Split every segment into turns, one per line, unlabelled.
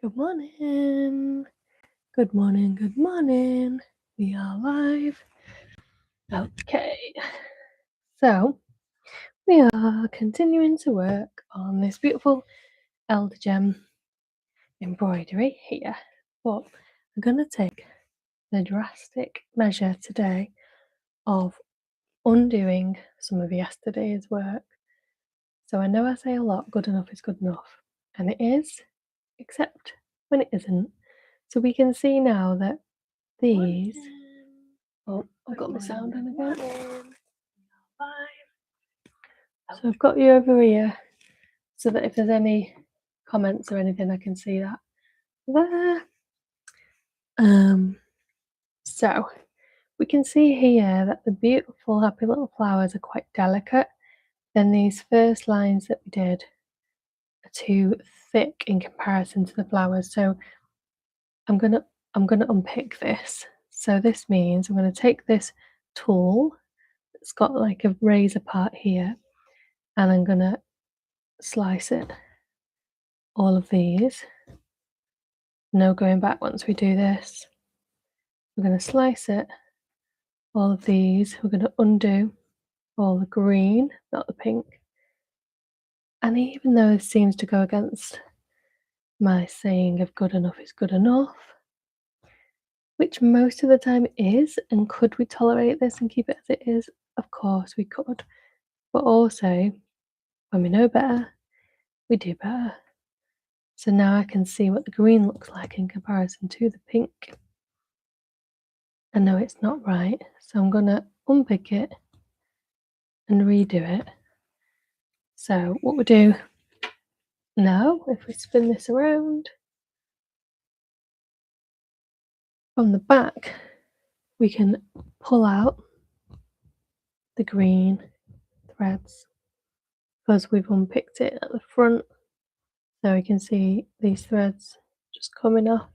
Good morning. Good morning. Good morning. We are live. Okay. So we are continuing to work on this beautiful elder gem embroidery here. But I'm going to take the drastic measure today of undoing some of yesterday's work. So I know I say a lot, good enough is good enough. And it is, except when it isn't. So we can see now that these... Oh, I've got my sound on again. So I've got you over here so that if there's any comments or anything, I can see that there. So we can see here that the beautiful happy little flowers are quite delicate. Then these first lines that we did are too thick in comparison to the flowers. So I'm gonna unpick this. So this means I'm gonna take this tool that's got like a razor part here, and I'm gonna slice it. All of these. No going back once we do this. We're going to slice it. All of these. We're going to undo all the green, not the pink. And even though this seems to go against my saying of good enough is good enough, which most of the time is, and could we tolerate this and keep it as it is? Of course we could. But also, when we know better, we do better. So now I can see what the green looks like in comparison to the pink. I know it's not right, so I'm going to unpick it and redo it. So what we do now, if we spin this around, from the back, we can pull out the green threads because we've unpicked it at the front. So we can see these threads just coming off.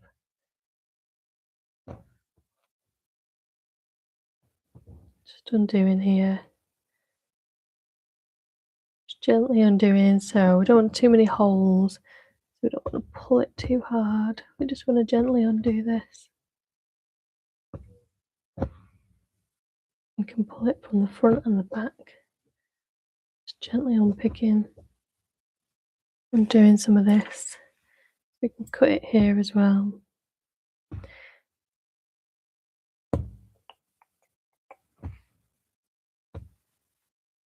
Just undoing here. Just gently undoing, so we don't want too many holes. So we don't want to pull it too hard. We just want to gently undo this. We can pull it from the front and the back. Just gently unpicking, undoing some of this. We can cut it here as well.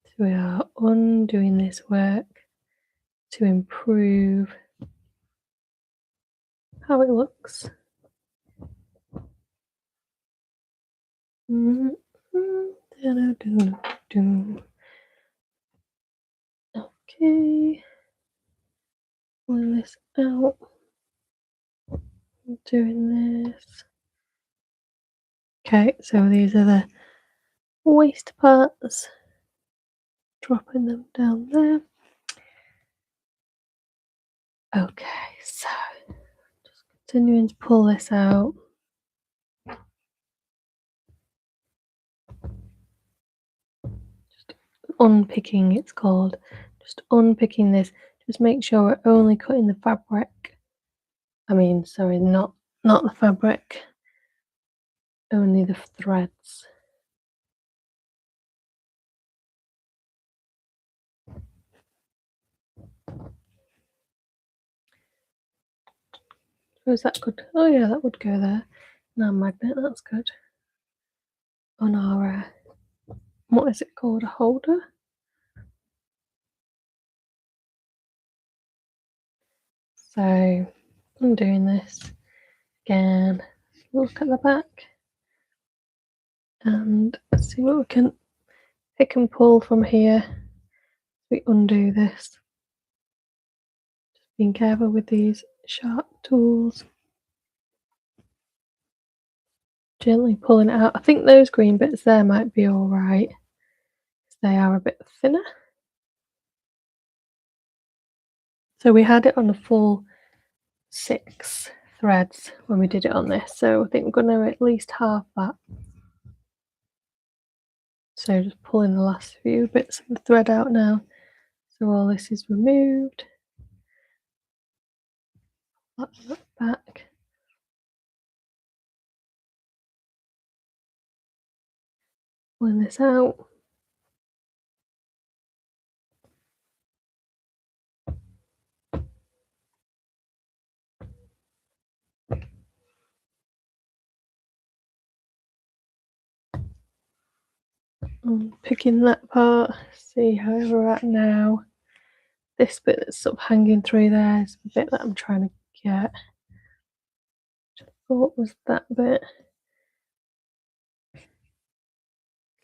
So we are undoing this work to improve how it looks. Okay, pulling this out, doing this. Okay, so these are the waste parts, dropping them down there. Okay, so just continuing to pull this out. Just unpicking, it's called. Just unpicking this. Just make sure we're only cutting the fabric. I mean, sorry, not the fabric, only the threads. Oh, is that good? Oh yeah, that would go there. No magnet, that's good. On our, what is it called, a holder? So I'm doing this again. Look at the back and see what we can pick and pull from here. We undo this. Just being careful with these sharp tools. Gently pulling it out. I think those green bits there might be all right, because they are a bit thinner. So we had it on a full 6 threads when we did it on this, so I think we're going to at least half that. So just pulling the last few bits of the thread out now, so all this is removed. Look back. Pulling this out. Picking that part, see how we're at now. This bit that's sort of hanging through there is the bit that I'm trying to get. Which I thought was that bit.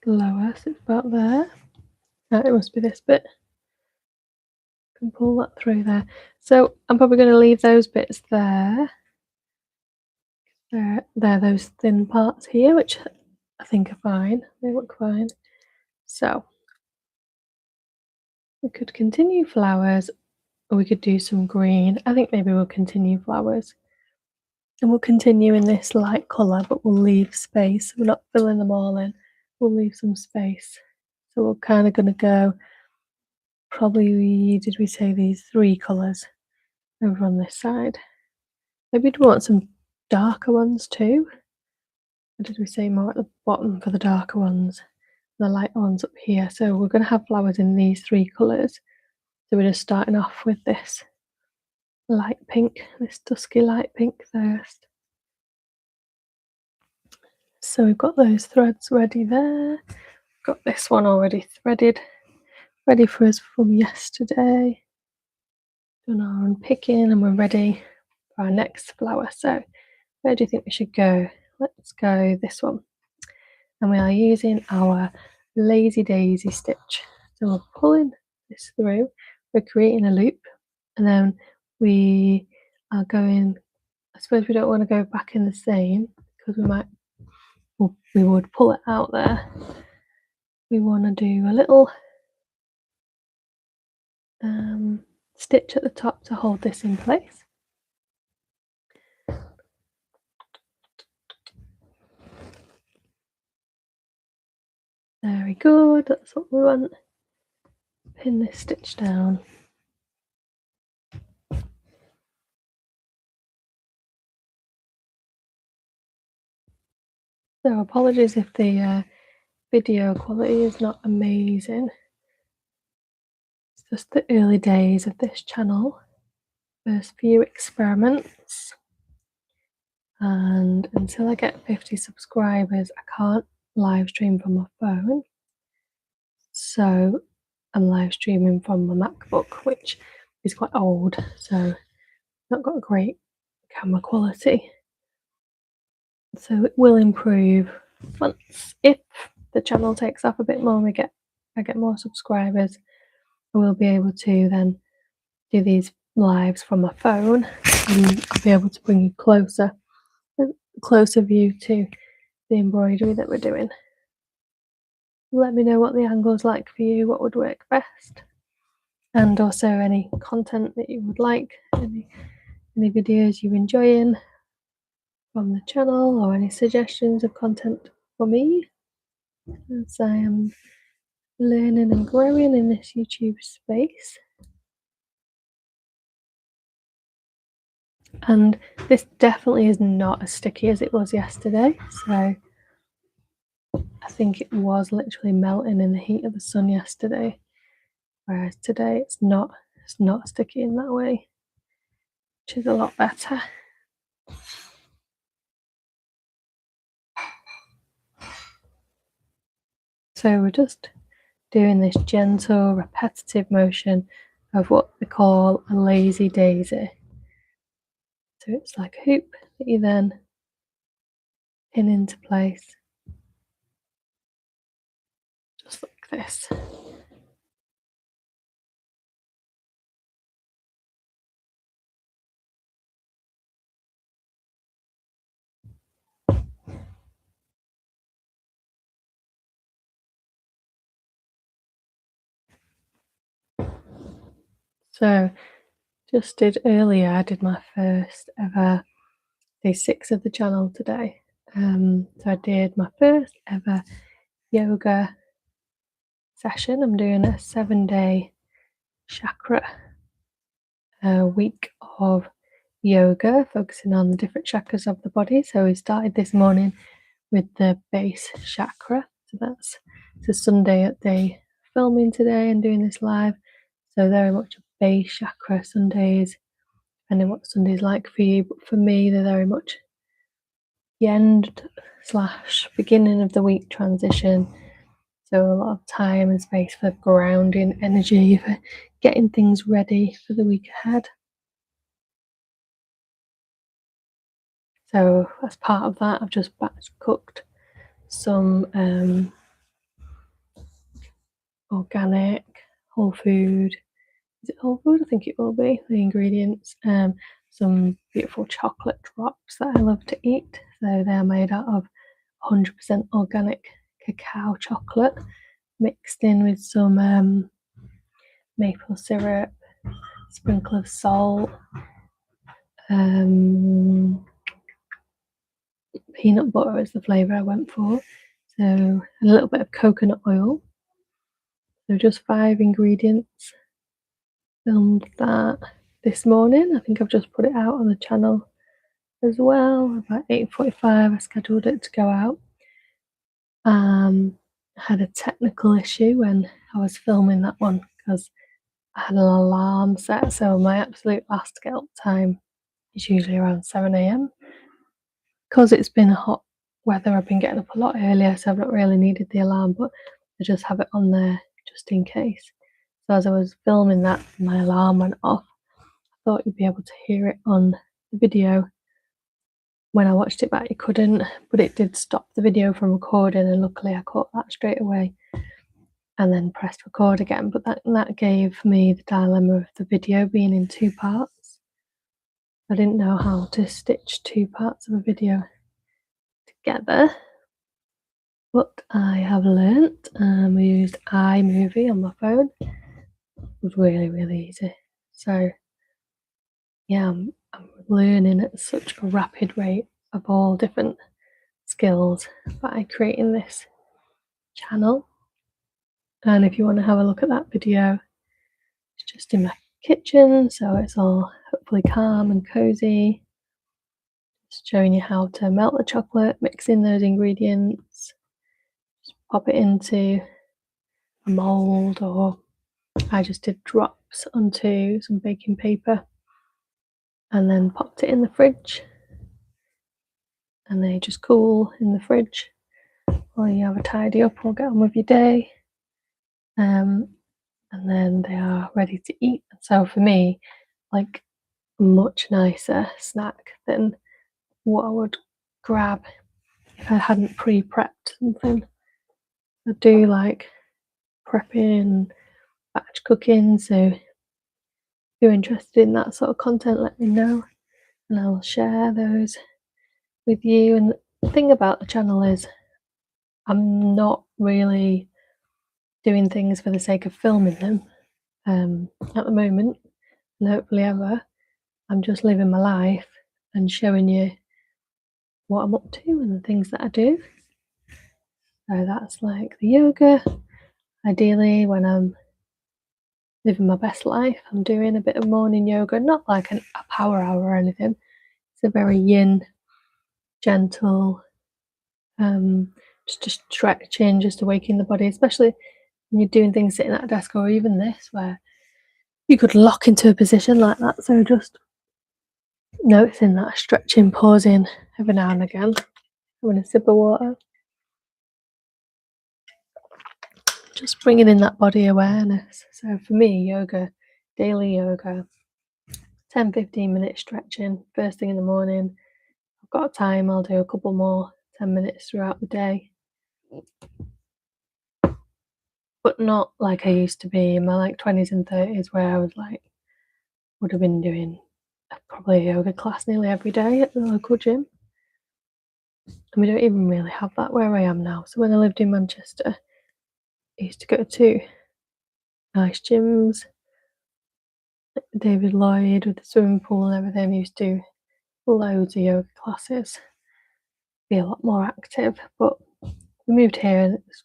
Lower, so it's about there. No, it must be this bit. Can pull that through there. So I'm probably going to leave those bits there. They're those thin parts here, which I think are fine. They look fine. So we could continue flowers, or we could do some green. I think maybe we'll continue flowers. And we'll continue in this light colour, but we'll leave space. We're not filling them all in. We'll leave some space. So we're kind of going to go, probably, did we say these 3 colours over on this side? Maybe we want some darker ones too. Or did we say more at the bottom for the darker ones? The lighter ones up here. So we're going to have flowers in these 3 colours. So we're just starting off with this light pink, this dusky light pink first. So we've got those threads ready there. Got this one already threaded, ready for us from yesterday. Done our unpicking and we're ready for our next flower. So where do you think we should go? Let's go this one. And we are using our Lazy Daisy stitch. So we're pulling this through, we're creating a loop, and then we are going, I suppose we don't want to go back in the same because we would pull it out there. We want to do a little stitch at the top to hold this in place. Very good, that's what we want. Pin this stitch down. So apologies if the video quality is not amazing. It's just the early days of this channel. First few experiments. And until I get 50 subscribers, I can't live stream from my phone. So I'm live streaming from my MacBook, which is quite old, so not got a great camera quality. So it will improve once, if the channel takes off a bit more and I get more subscribers, I will be able to then do these lives from my phone and I'll be able to bring you a closer view to the embroidery that we're doing. Let me know what the angle is like for you, what would work best, and also any content that you would like, any videos you're enjoying from the channel, or any suggestions of content for me, as I am learning and growing in this YouTube space. And this definitely is not as sticky as it was yesterday, so I think it was literally melting in the heat of the sun yesterday, whereas today it's not sticky in that way, which is a lot better. So we're just doing this gentle repetitive motion of what they call a lazy daisy. So it's like a hoop that you then pin into place, just like this. So just did earlier, I did my first ever day 6 of the channel today. So I did my first ever yoga session. I'm doing a 7-day chakra week of yoga, focusing on the different chakras of the body. So we started this morning with the base chakra. So it's a Sunday at day filming today and doing this live. So very much a base chakra Sundays, depending what Sunday's like for you. But for me, they're very much the end slash beginning of the week transition. So a lot of time and space for grounding energy, for getting things ready for the week ahead. So as part of that, I've just batch cooked some organic whole food. Is it whole food? I think it will be. The ingredients, some beautiful chocolate drops that I love to eat. So they're made out of 100% organic cacao chocolate mixed in with some maple syrup, sprinkle of salt, peanut butter is the flavour I went for. So a little bit of coconut oil. So just 5 ingredients. Filmed that this morning. I think I've just put it out on the channel as well. About 8:45 I scheduled it to go out. I had a technical issue when I was filming that one because I had an alarm set, so my absolute last get up time is usually around 7 a.m. Because it's been hot weather, I've been getting up a lot earlier, so I've not really needed the alarm, but I just have it on there just in case. So as I was filming that, my alarm went off. I thought you'd be able to hear it on the video. When I watched it back, you couldn't, but it did stop the video from recording, and luckily I caught that straight away and then pressed record again. But that gave me the dilemma of the video being in 2 parts. I didn't know how to stitch 2 parts of a video together, but I have learnt. We used iMovie on my phone. It was really easy. So yeah, I'm learning at such a rapid rate of all different skills by creating this channel. And if you want to have a look at that video, it's just in my kitchen, so it's all hopefully calm and cozy. Just showing you how to melt the chocolate, mix in those ingredients, just pop it into a mold, or I just did drops onto some baking paper and then popped it in the fridge, and they just cool in the fridge while you have a tidy up or get on with your day. And then they are ready to eat. So for me, like, a much nicer snack than what I would grab if I hadn't pre-prepped something. I do like prepping, batch cooking, so if you're interested in that sort of content, let me know and I'll share those with you. And the thing about the channel is I'm not really doing things for the sake of filming them at the moment, and hopefully ever. I'm just living my life and showing you what I'm up to and the things that I do. So that's like the yoga. Ideally, when I'm living my best life, I'm doing a bit of morning yoga, not like a power hour or anything. It's a very yin, gentle, just a stretching, just awakening the body, especially when you're doing things sitting at a desk, or even this, where you could lock into a position like that. So just noticing that, stretching, pausing every now and again, having a sip of water. Just bringing in that body awareness. So for me, yoga, daily yoga, 10-15 minutes stretching first thing in the morning. I've got time, I'll do a couple more 10 minutes throughout the day, but not like I used to be in my like 20s and 30s, where I was like, would have been doing probably a yoga class nearly every day at the local gym. And we don't even really have that where I am now. So when I lived in Manchester, I used to go to nice gyms, David Lloyd with the swimming pool and everything. We used to do loads of yoga classes, be a lot more active. But we moved here and it's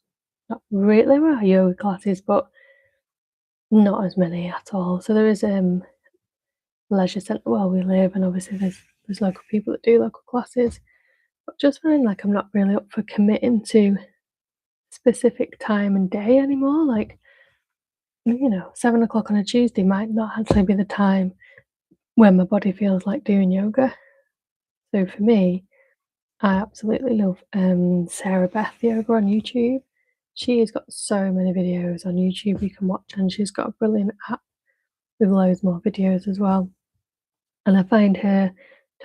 not really, there are yoga classes, but not as many at all. So there is leisure centre where we live, and obviously there's local people that do local classes. But just feeling like I'm not really up for committing to specific time and day anymore. Like, 7 o'clock on a Tuesday might not actually be the time when my body feels like doing yoga. So for me, I absolutely love Sarah Beth Yoga on YouTube. She has got so many videos on YouTube you can watch, and she's got a brilliant app with loads more videos as well. And I find her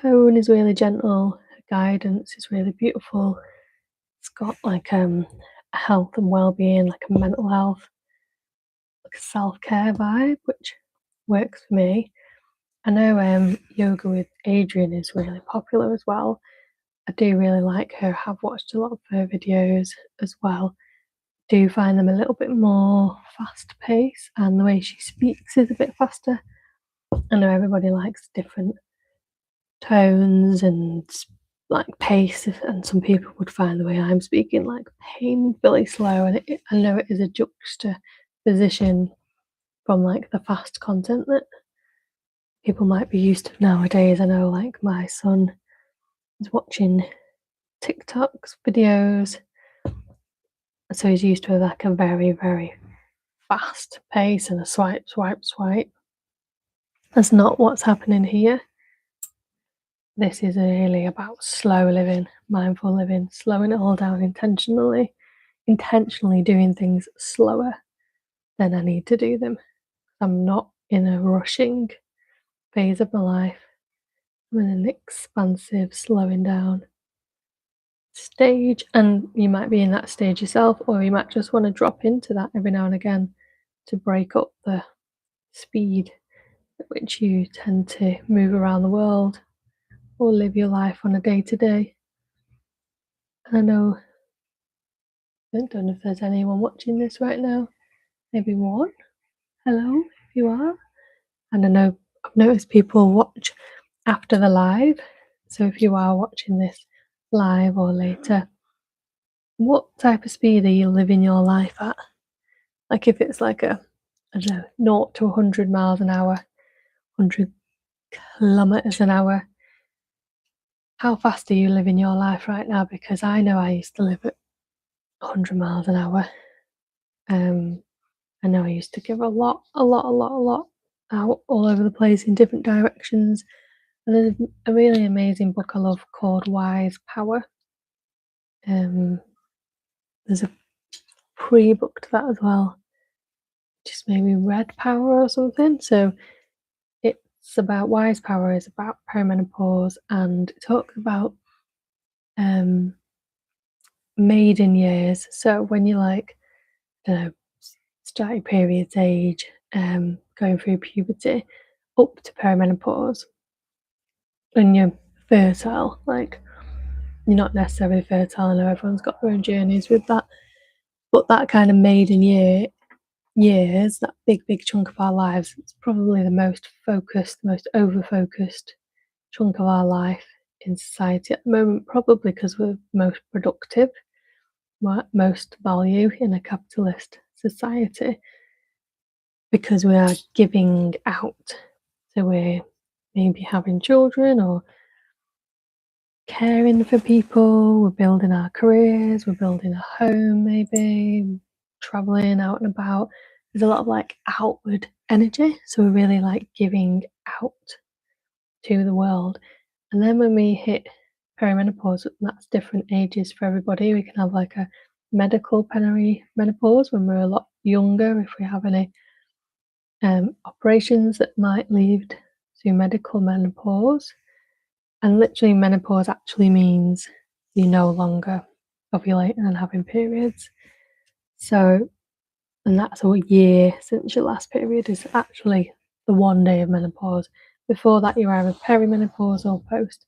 tone is really gentle, her guidance is really beautiful. It's got like a health and well-being, like a mental health, like a self-care vibe, which works for me. I know yoga with Adrian is really popular as well. I do really like her. I've watched a lot of her videos as well. Do find them a little bit more fast paced, and the way she speaks is a bit faster. I know everybody likes different tones and like pace, and some people would find the way I'm speaking like painfully slow, and I know it is a juxtaposition from like the fast content that people might be used to nowadays. I know like my son is watching TikToks videos, so he's used to like a very, very fast pace and a swipe, swipe, swipe. That's not what's happening here. This is really about slow living, mindful living, slowing it all down intentionally doing things slower than I need to do them. I'm not in a rushing phase of my life. I'm in an expansive, slowing down stage, and you might be in that stage yourself, or you might just want to drop into that every now and again to break up the speed at which you tend to move around the world or live your life on a day to day. I know, I don't know if there's anyone watching this right now. Maybe one. Hello, if you are. And I know I've noticed people watch after the live. So if you are watching this live or later, what type of speed are you living your life at? Like if it's like I don't know, 0 to 100 miles an hour, 100 kilometers an hour, how fast are you living your life right now? Because I know I used to live at 100 miles an hour. I know I used to give a lot out all over the place in different directions. And there's a really amazing book I love called Wise Power. There's a pre-book to that as well, just maybe Red Power or something. So it's about Wise Power is about perimenopause, and it talks about maiden years. So when you're like, I don't know, starting periods age, going through puberty, up to perimenopause, when you're fertile, like you're not necessarily fertile. I know everyone's got their own journeys with that, but that kind of maiden years, that big chunk of our lives, it's probably the most focused, most over focused chunk of our life in society at the moment, probably because we're most productive, most value in a capitalist society, because we are giving out. So we're maybe having children or caring for people, we're building our careers, we're building a home, maybe traveling out and about. There's a lot of like outward energy, so we're really like giving out to the world. And then when we hit perimenopause, that's different ages for everybody. We can have like a medical perimenopause when we're a lot younger, if we have any operations that might lead to medical menopause. And literally, menopause actually means you're no longer ovulating and having periods. So, and that's a year since your last period is actually the one day of menopause. Before that, you're either perimenopause or post.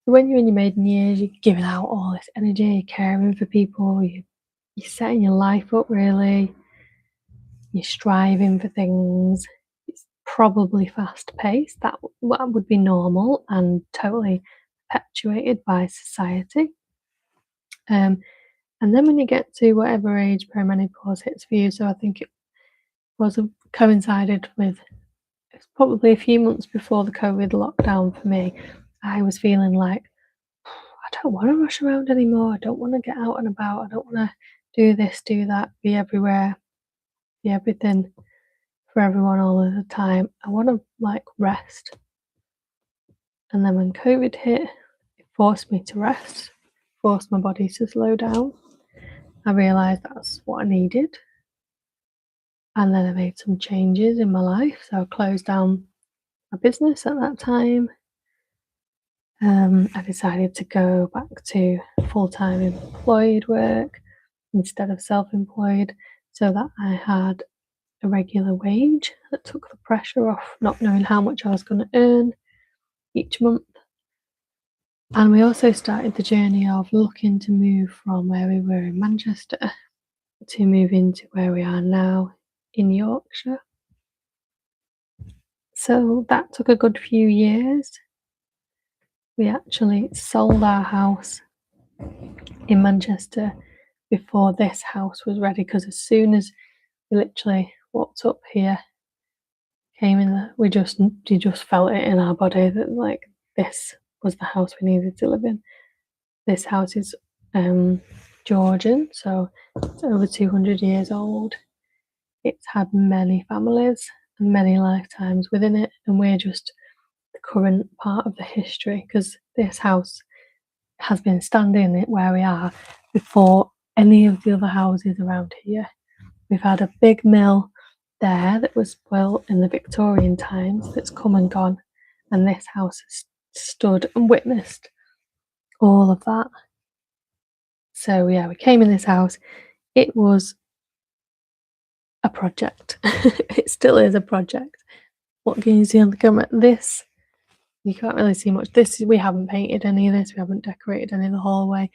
So when you're in your maiden years, you're giving out all this energy, you're caring for people, you're setting your life up really, you're striving for things. It's probably fast paced. That would be normal and totally perpetuated by society. And then when you get to whatever age perimenopause hits for you, so I think it was coincided with it's probably a few months before the COVID lockdown for me. I was feeling like I don't want to rush around anymore. I don't want to get out and about. I don't want to do this, do that, be everywhere, be everything for everyone all of the time. I want to like rest. And then when COVID hit, it forced me to rest, forced my body to slow down. I realised that's what I needed. And then I made some changes in my life. So I closed down my business at that time. I decided to go back to full-time employed work instead of self-employed so that I had a regular wage that took the pressure off not knowing how much I was going to earn each month. And we also started the journey of looking to move from where we were in Manchester to move into where we are now in Yorkshire. So that took a good few years. We actually sold our house in Manchester before this house was ready, because as soon as we literally walked up here, came in, we just felt it in our body that like this was the house we needed to live in. This house is Georgian, so it's over 200 years old. It's had many families and many lifetimes within it, and we're just the current part of the history, because this house has been standing where we are before any of the other houses around here. We've had a big mill there that was built in the Victorian times that's come and gone, and this house has stood and witnessed all of that. So yeah, we came in this house. It was a project. It still is a project. What can you see on the camera? This, you can't really see much. This, we haven't painted any of this. We haven't decorated any of the hallway.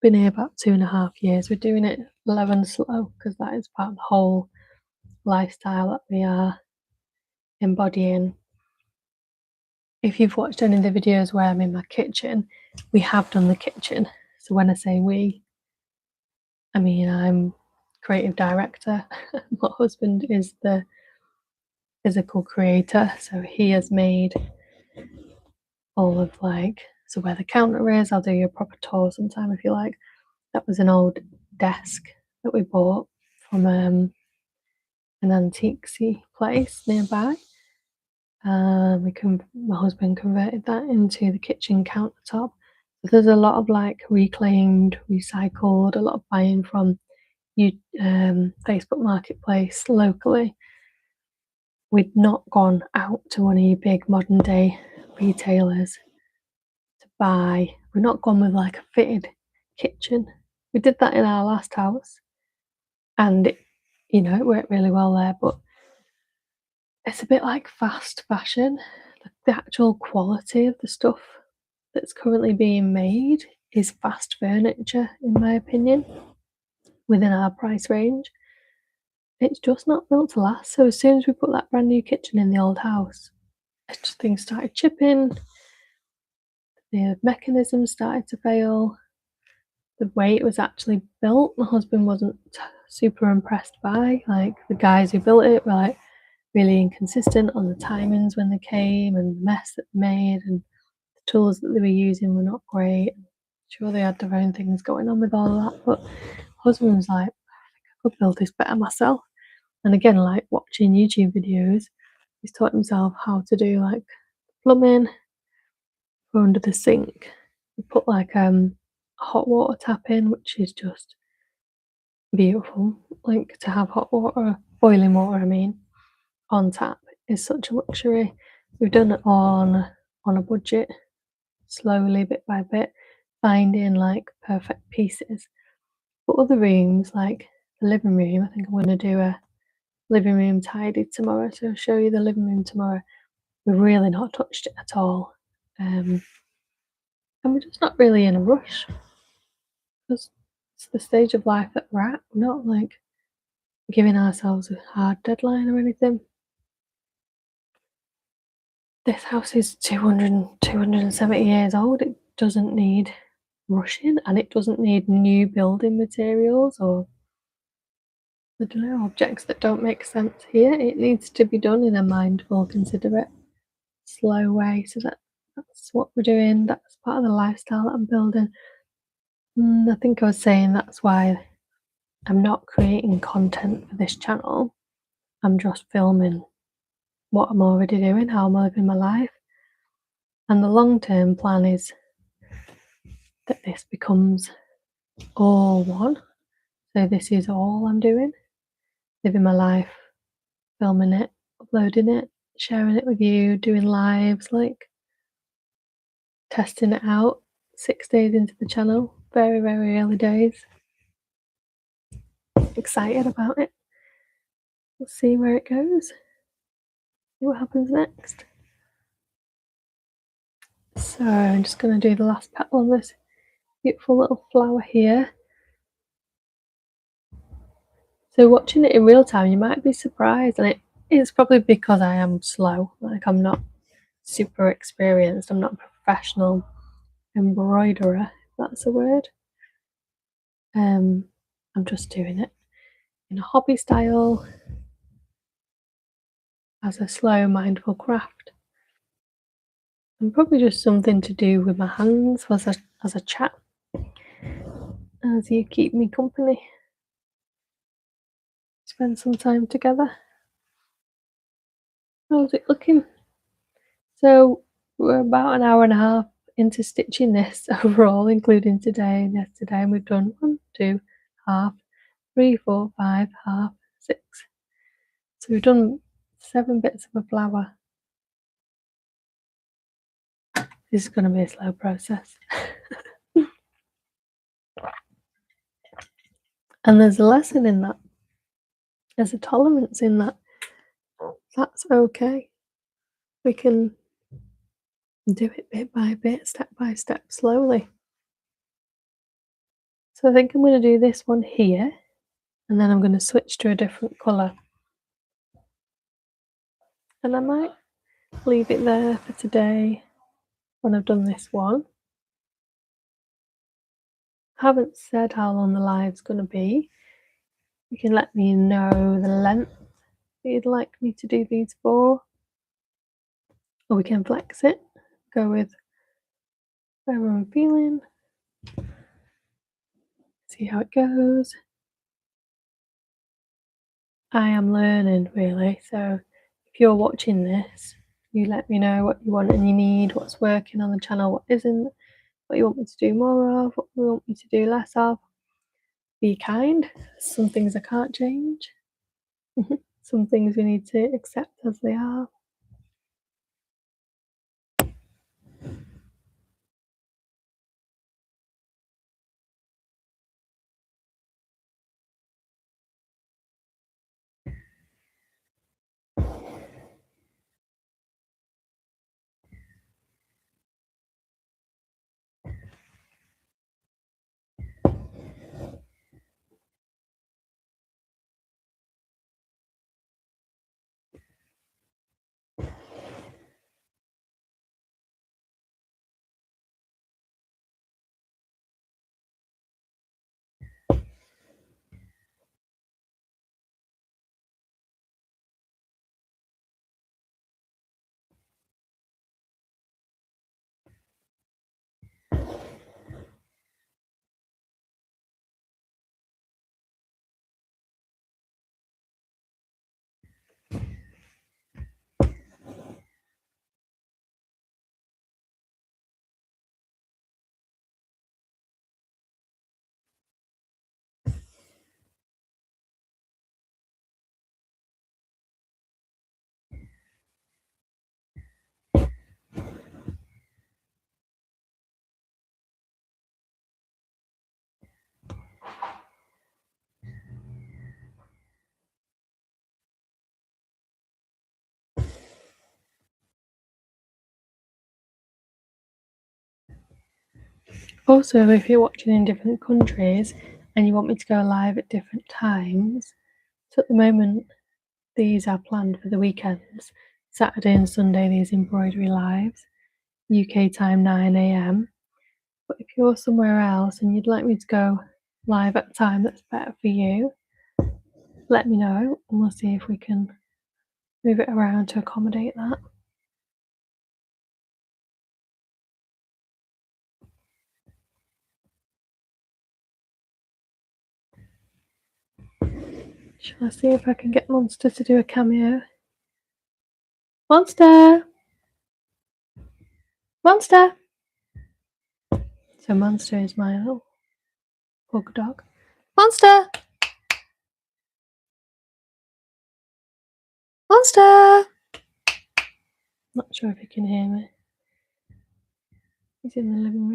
Been here about 2.5 years. We're doing it low and slow because that is part of the whole lifestyle that we are embodying. If you've watched any of the videos where I'm in my kitchen, we have done the kitchen. So when I say we, I mean I'm creative director. My husband is the physical creator, so he has made all of like, so where the counter is, I'll do you a proper tour sometime if you like. That was an old desk that we bought from an antiquesy place nearby. My husband converted that into the kitchen countertop. So there's a lot of like reclaimed, recycled, a lot of buying from Facebook Marketplace locally. We'd not gone out to any big modern day retailers to buy. We're not gone with like a fitted kitchen. We did that in our last house, and it worked really well there, but it's a bit like fast fashion. The actual quality of the stuff that's currently being made is fast furniture, in my opinion, within our price range. It's just not built to last. So as soon as we put that brand new kitchen in the old house, things started chipping, the mechanisms started to fail. The way it was actually built, my husband wasn't super impressed by. Like the guys who built it were like really inconsistent on the timings when they came, and the mess that they made, and the tools that they were using were not great. Sure, they had their own things going on with all of that, but husband was like, I could build this better myself. And again, like watching YouTube videos, he's taught himself how to do like plumbing for under the sink. He put like a hot water tap in, which is just beautiful. Like to have hot water, boiling water, I mean, on tap is such a luxury. We've done it on a budget, slowly, bit by bit, finding like perfect pieces. But other rooms, like the living room, I think I'm going to do a living room tidy tomorrow, so I'll show you the living room tomorrow. We've really not touched it at all, and we're just not really in a rush because it's the stage of life that we're at. We're not like giving ourselves a hard deadline or anything. This house is 270 years old. It doesn't need rushing, and it doesn't need new building materials or I don't know, objects that don't make sense here. It needs to be done in a mindful, considerate, slow way. So that's what we're doing. That's part of the lifestyle that I'm building. I think I was saying that's why I'm not creating content for this channel. I'm just filming what I'm already doing, how I'm living my life. And the long-term plan is that this becomes all one. So this is all I'm doing, living my life, filming it, uploading it, sharing it with you, doing lives, like testing it out 6 days into the channel, very, very early days. Excited about it. We'll see where it goes, see what happens next. So I'm just going to do the last petal on this beautiful little flower here. So watching it in real time, you might be surprised, and it is probably because I am slow. Like, I'm not super experienced. I'm not a professional embroiderer, if that's a word. I'm just doing it in a hobby style, as a slow, mindful craft. And probably just something to do with my hands as a chat, as you keep me company. Spend some time together. How's it looking? So we're about an hour and a half into stitching this overall, including today and yesterday, and we've done 1, 2, half, 3, 4, 5, half, 6. So we've done 7 bits of a flower. This is going to be a slow process. And there's a lesson in that. There's a tolerance in that. That's okay. We can do it bit by bit, step by step, slowly. So I think I'm going to do this one here, and then I'm going to switch to a different colour. And I might leave it there for today when I've done this one. I haven't said how long the live's going to be. You can let me know the length that you'd like me to do these for, or we can flex it, go with whatever I'm feeling, see how it goes. I am learning, really, so if you're watching this, you let me know what you want and you need, what's working on the channel, what isn't, what you want me to do more of, what you want me to do less of. Be kind. Some things I can't change. Some things we need to accept as they are. Also, if you're watching in different countries and you want me to go live at different times, so at the moment these are planned for the weekends, Saturday and Sunday, these embroidery lives, UK time 9 a.m. But if you're somewhere else and you'd like me to go live at a time that's better for you, let me know and we'll see if we can move it around to accommodate that. Shall I see if I can get Monster to do a cameo? Monster! Monster! So Monster is my little pug dog. Monster! Monster! Not sure if you can hear me. He's in the living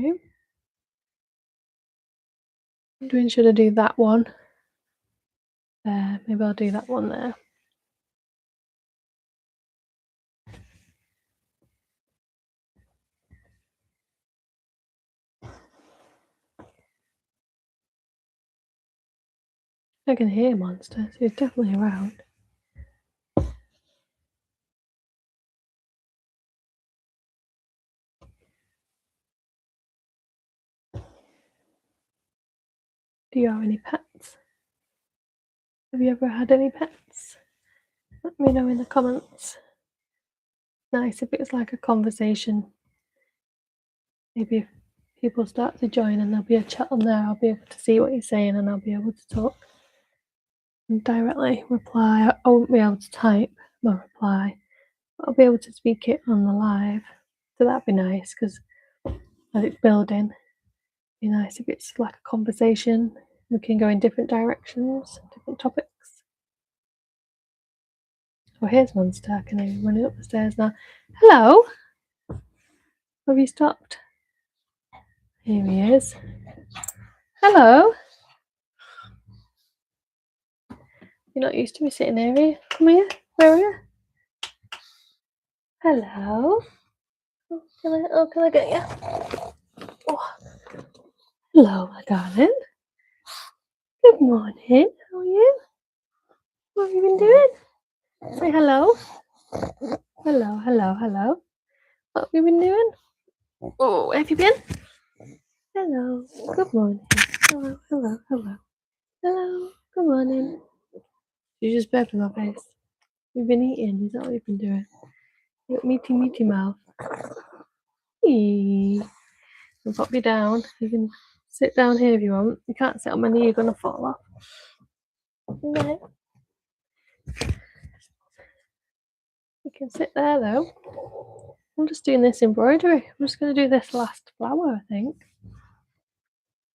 room. Should I do that one? There, maybe I'll do that one there. I can hear Monster, so he's definitely around. Do you have any pets? Have you ever had any pets? Let me know in the comments. Nice if it was like a conversation. Maybe if people start to join and there'll be a chat on there, I'll be able to see what you're saying and I'll be able to talk and directly reply. I won't be able to type my reply, but I'll be able to speak it on the live. So that'd be nice because as it's building, it'd be nice if it's like a conversation. We can go in different directions, different topics. Oh, here's Monster. I can hear him running up the stairs now. Hello? Have you stopped? Here he is. Hello? You're not used to me sitting here, are you? Come here. Where are you? Hello? Can I get you? Oh. Hello, my darling. Good morning. How are you? What have you been doing? Say hello. Hello. What have you been doing? Oh, where have you been? Hello. Good morning. Hello. Hello. Good morning. You just burped in my face. You've been eating. Is that what you've been doing? You got meaty mouth. Eee. I'll pop you down. You can sit down here if you want. You can't sit on my knee. You're gonna fall off. No. You can sit there though. I'm just doing this embroidery. I'm just going to do this last flower, I think.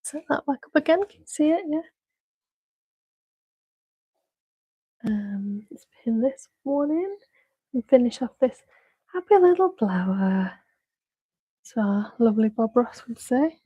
Set that back up again. Can you see it? Yeah. Let's pin this one in and finish off this happy little flower. So our lovely Bob Ross would say.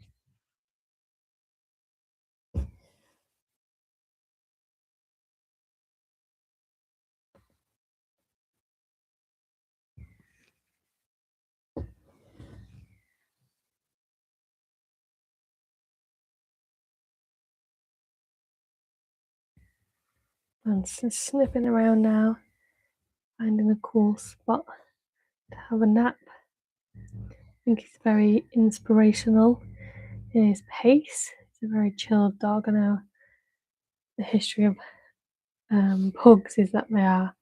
And just sniffing around now, finding a cool spot to have a nap. I think he's very inspirational in his pace. He's a very chilled dog. I know the history of pugs is that they are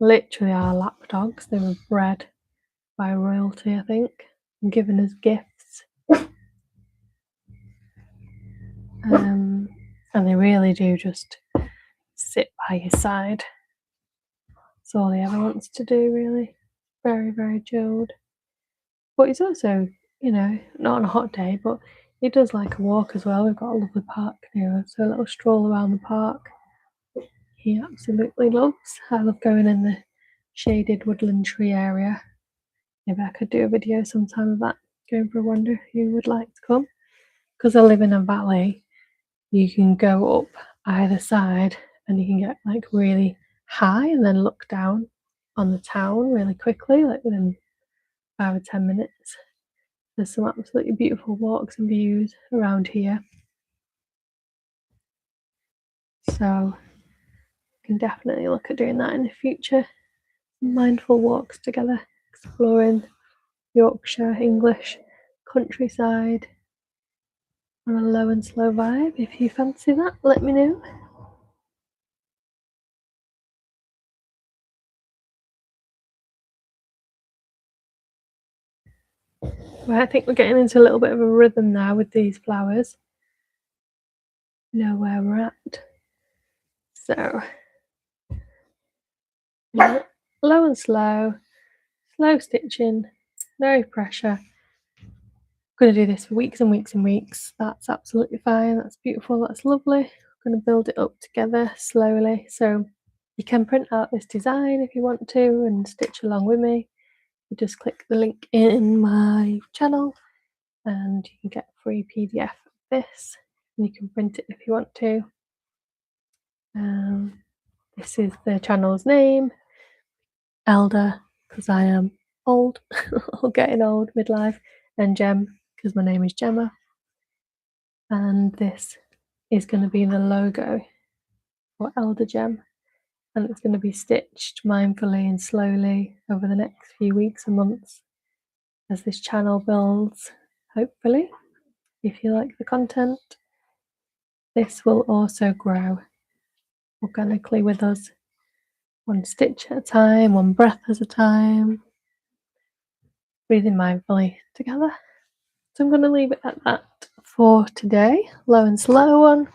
literally our lap dogs. They were bred by royalty, I think, and given as gifts. And they really do just sit by your side. That's all he ever wants to do, really. Very, very chilled. But he's also, not on a hot day, but he does like a walk as well. We've got a lovely park near us, so a little stroll around the park. He absolutely loves. I love going in the shaded woodland tree area. Maybe I could do a video sometime of that, going for a wander if you would like to come. Because I live in a valley, you can go up either side and you can get like really high and then look down on the town really quickly, like within 5 or 10 minutes. There's some absolutely beautiful walks and views around here. So you can definitely look at doing that in the future. Mindful walks together, exploring Yorkshire, English, countryside on a low and slow vibe. If you fancy that, let me know. Well, I think we're getting into a little bit of a rhythm now with these flowers. We know where we're at. So, low and slow, slow stitching, no pressure. I'm going to do this for weeks and weeks and weeks. That's absolutely fine. That's beautiful. That's lovely. I'm going to build it up together slowly. So you can print out this design if you want to and stitch along with me. You just click the link in my channel and you can get a free PDF of this. And you can print it if you want to. This is the channel's name, Elder, because I am old, or getting old, midlife, and Gem, because my name is Gemma. And this is going to be the logo for Elder Gem, and it's going to be stitched mindfully and slowly over the next few weeks and months as this channel builds, hopefully. If you like the content, this will also grow organically with us, one stitch at a time, one breath at a time, breathing mindfully together. So I'm going to leave it at that for today. Low and slow one.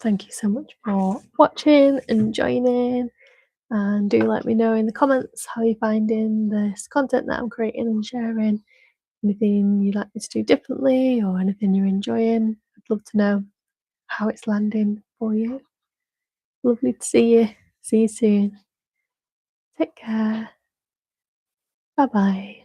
Thank you so much for watching and joining, and do let me know in the comments how you're finding this content that I'm creating and sharing. Anything you'd like me to do differently or anything you're enjoying, I'd love to know how it's landing for you. Lovely to see you. See you soon. Take care. Bye bye.